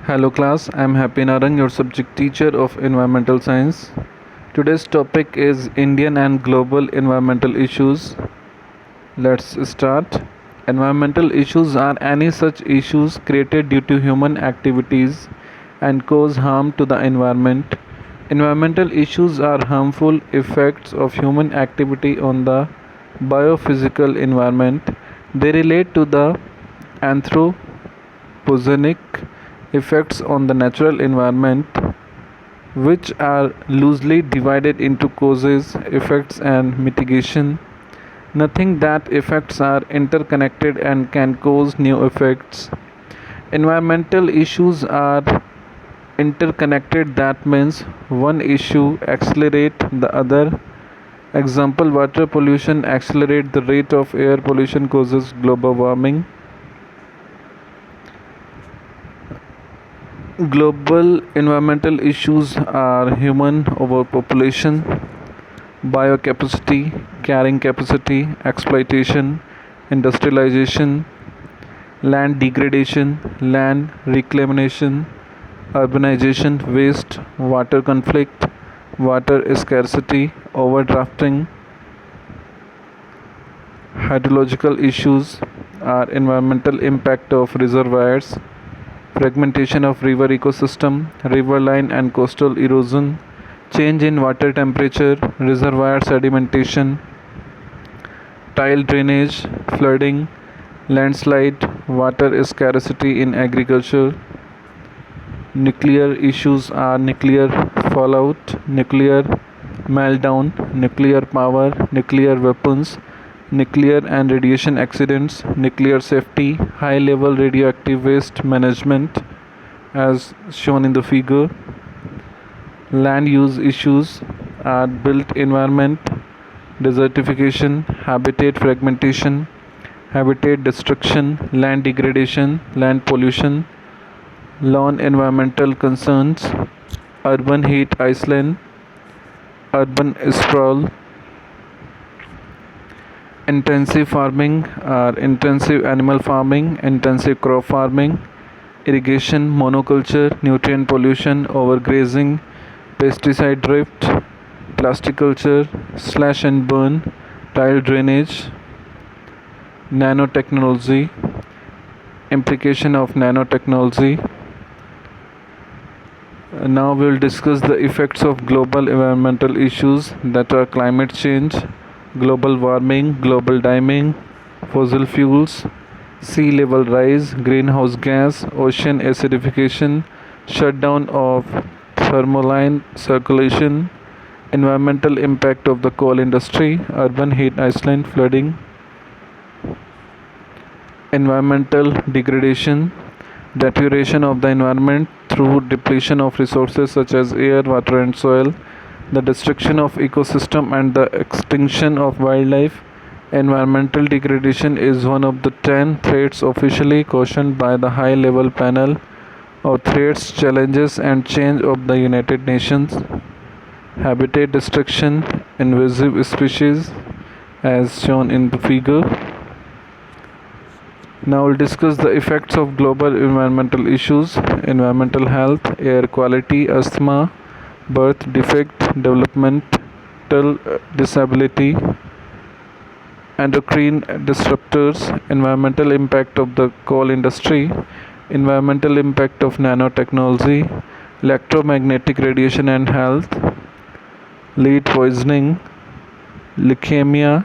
Hello class, I am Happy Narang, your subject teacher of environmental science. Today's topic is Indian and global environmental issues. Let's start. Environmental issues are any such issues created due to human activities and cause harm to the environment. Environmental issues are harmful effects of human activity on the biophysical environment. They relate to the anthropogenic effects on the natural environment, which are loosely divided into causes, effects, and mitigation. Nothing that effects are interconnected and can cause new effects. Environmental issues are interconnected, that means one issue accelerate the other. Example, water pollution accelerate the rate of air pollution, causes global warming. Global environmental issues are human overpopulation, biocapacity, carrying capacity, exploitation, industrialization, land degradation, land reclamation, urbanization, waste, water conflict, water scarcity, overdrafting. Hydrological issues are environmental impact of reservoirs, fragmentation of river ecosystem, riverine and coastal erosion, change in water temperature, reservoir sedimentation, tile drainage, flooding, landslide, water scarcity in agriculture. Nuclear issues are nuclear fallout, nuclear meltdown, nuclear power, nuclear weapons, nuclear and radiation accidents, nuclear safety, high level radioactive waste management as shown in the figure. Land use issues are built environment, desertification, habitat fragmentation, habitat destruction, land degradation, land pollution, lawn environmental concerns, urban heat island, urban sprawl. Intensive farming are intensive animal farming, intensive crop farming, irrigation, monoculture, nutrient pollution, overgrazing, pesticide drift, plastic culture, slash and burn, tile drainage, nanotechnology, implication of nanotechnology. Now we will discuss the effects of global environmental issues, that are climate change, global warming, global dimming, fossil fuels, sea level rise, greenhouse gas, ocean acidification, shutdown of thermaline circulation, environmental impact of the coal industry, urban heat island, flooding, environmental degradation, deterioration of the environment through depletion of resources such as air, water, and soil, the destruction of ecosystem and the extinction of wildlife. Environmental degradation is one of the 10 threats officially cautioned by the High Level Panel of Threats, Challenges and Change of the United Nations. Habitat destruction, invasive species as shown in the figure. Now we'll discuss the effects of global environmental issues: environmental health, air quality, asthma, birth defect, developmental disability, endocrine disruptors, environmental impact of the coal industry, environmental impact of nanotechnology, electromagnetic radiation and health, lead poisoning, leukemia,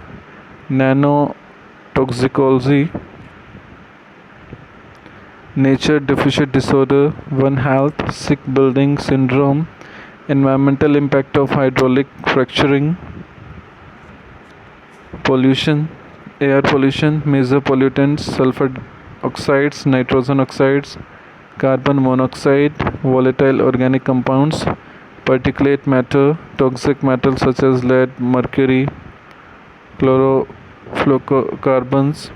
nanotoxicology, nature deficit disorder, One Health, sick building syndrome, environmental impact of hydraulic fracturing, pollution, air pollution, major pollutants, sulfur oxides, nitrogen oxides, carbon monoxide, volatile organic compounds, particulate matter, toxic metals such as lead, mercury, chlorofluorocarbons,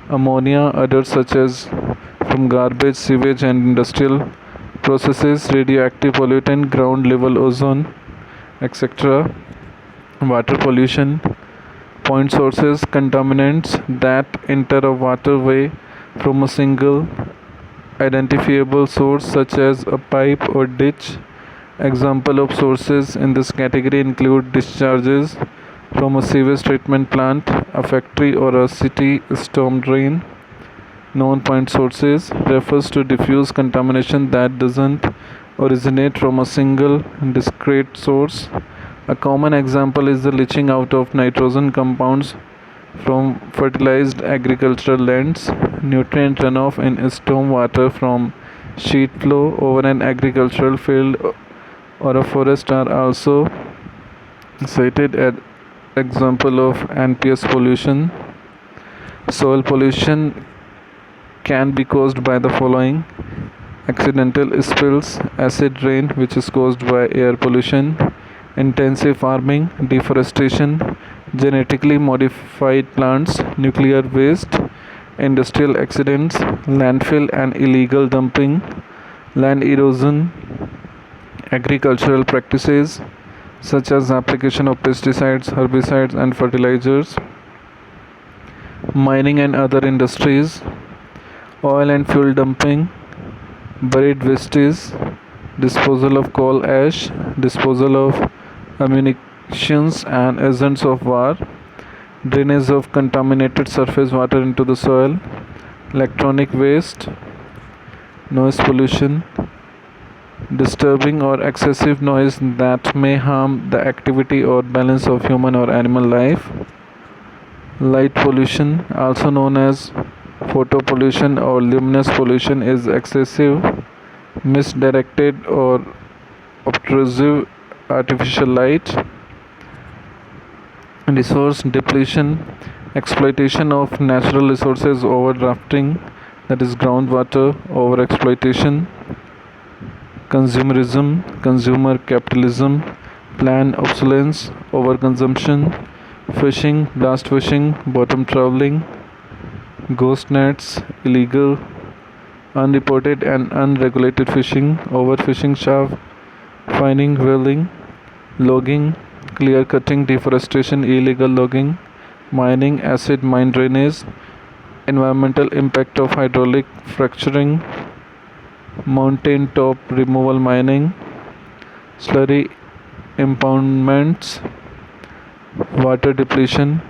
ammonia, others such as from garbage, sewage and industrial processes, radioactive pollutant, ground level ozone, etc. Water pollution, point sources, contaminants that enter a waterway from a single identifiable source such as a pipe or ditch. Example of sources in this category include discharges from a sewage treatment plant, a factory or a city storm drain. Known point sources refers to diffuse contamination that doesn't originate from a single discrete source. A common example is the leaching out of nitrogen compounds from fertilized agricultural lands. Nutrient runoff in storm water from sheet flow over an agricultural field or a forest are also cited as example of NPS pollution. Soil pollution can be caused by the following: accidental spills, acid rain which is caused by air pollution, intensive farming, deforestation, genetically modified plants, nuclear waste, industrial accidents, landfill and illegal dumping, land erosion, agricultural practices such as application of pesticides, herbicides and fertilizers, mining and other industries, oil and fuel dumping, buried wastes, disposal of coal ash, disposal of ammunitions and agents of war, drainage of contaminated surface water into the soil, electronic waste, noise pollution, disturbing or excessive noise that may harm the activity or balance of human or animal life, light pollution, also known as photo pollution or luminous pollution, is excessive, misdirected or obtrusive artificial light. Resource depletion, exploitation of natural resources, overdrafting, that is groundwater, overexploitation. Consumerism, consumer capitalism, planned obsolescence, overconsumption. Fishing, blast fishing, bottom trawling, ghost nets, illegal, unreported and unregulated fishing, overfishing, shaft finding, whaling, logging, clear cutting, deforestation, illegal logging, mining, acid mine drainage, environmental impact of hydraulic fracturing, mountain top removal mining, slurry impoundments, water depletion,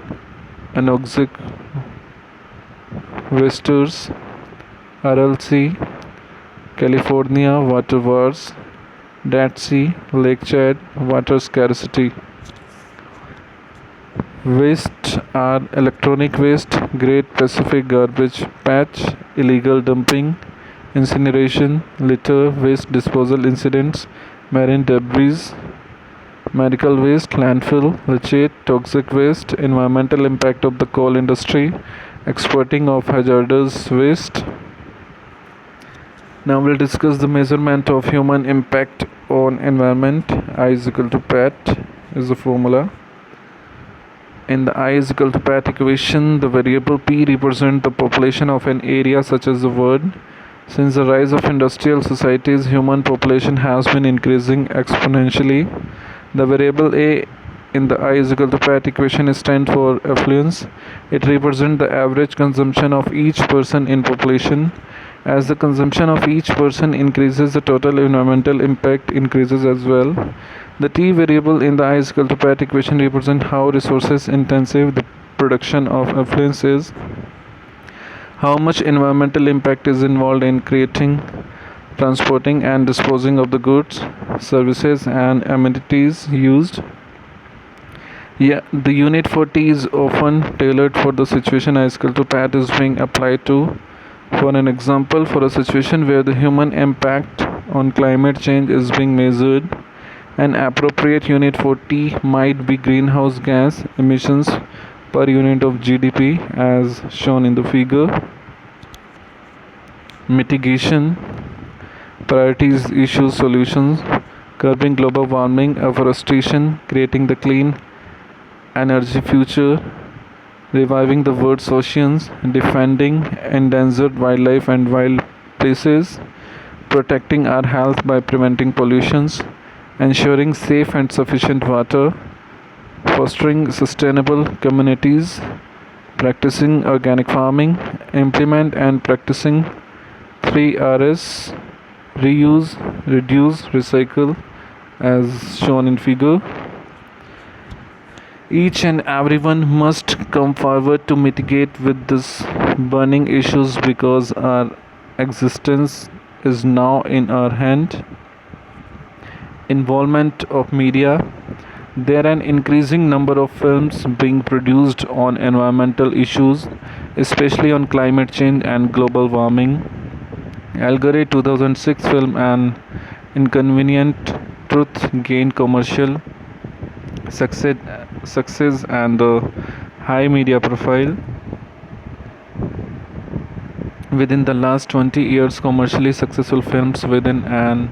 anoxic wasters, RLC, California water wars, Dead Sea, Lake Chad, water scarcity. Waste are electronic waste, Great Pacific Garbage Patch, illegal dumping, incineration, litter, waste disposal incidents, marine debris, medical waste, landfill, leachate, toxic waste, environmental impact of the coal industry, exporting of hazardous waste. Now we'll discuss the measurement of human impact on environment. I is equal to PAT is the formula. In the I is equal to PAT equation, the variable P represents the population of an area such as the world. Since the rise of industrial societies, human population has been increasing exponentially. The variable A in the I is equal to PAT equation stands for affluence. It represents the average consumption of each person in population. As the consumption of each person increases, the total environmental impact increases as well. The T variable in the I is equal to PAT equation represents how resources intensive the production of affluence is. How much environmental impact is involved in creating, transporting and disposing of the goods, services and amenities used. The unit for T is often tailored for the situation I is equal to PAT is being applied to. For an example, for a situation where the human impact on climate change is being measured, an appropriate unit for T might be greenhouse gas emissions per unit of GDP as shown in the figure. Mitigation, priorities, issues, solutions, curbing global warming, afforestation, creating the clean energy future, reviving the world's oceans, defending endangered wildlife and wild places, protecting our health by preventing pollutions, ensuring safe and sufficient water, fostering sustainable communities, practicing organic farming, implement and practicing Three R's: reuse, reduce, recycle, as shown in figure. Each and everyone must come forward to mitigate with this burning issues because our existence is now in our hand. Involvement of media. There are an increasing number of films being produced on environmental issues, especially on climate change and global warming. Algore 2006 film An Inconvenient Truth gained commercial success, success and a high media profile. Within the last 20 years, commercially successful films within an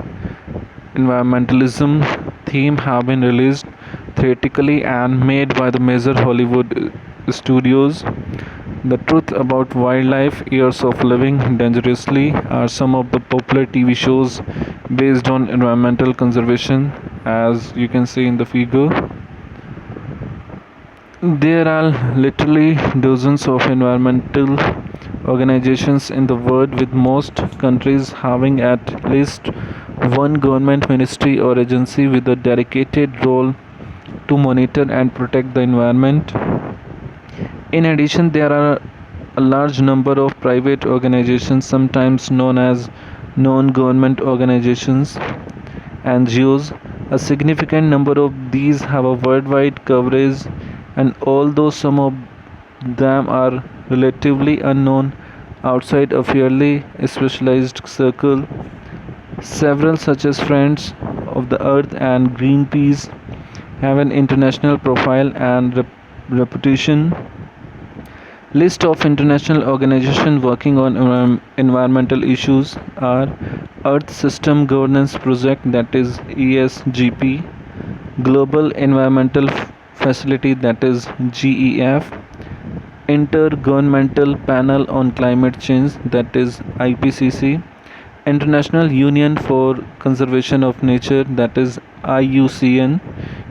environmentalism theme have been released theatrically and made by the major Hollywood studios. The Truth About Wildlife, Years of Living Dangerously are some of the popular TV shows based on environmental conservation, as you can see in the figure. There are literally dozens of environmental organizations in the world, with most countries having at least one government ministry or agency with a dedicated role to monitor and protect the environment. In addition, there are a large number of private organizations, sometimes known as non government organizations, NGOs. A significant number of these have a worldwide coverage, and although some of them are relatively unknown outside a fairly specialized circle, several, such as Friends of the Earth and Greenpeace, have an international profile and reputation. List of international organizations working on environmental issues are Earth System Governance Project, that is ESGP, Global Environmental Facility, that is GEF, Intergovernmental Panel on Climate Change, that is IPCC, International Union for Conservation of Nature, that is IUCN,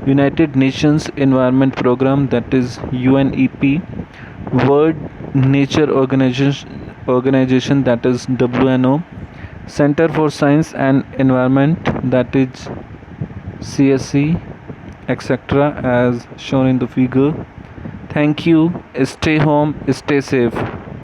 United Nations Environment Program, that is UNEP, World Nature Organization, that is WNO, Center for Science and Environment, that is CSC, etc., as shown in the figure. Thank you. Stay home, stay safe.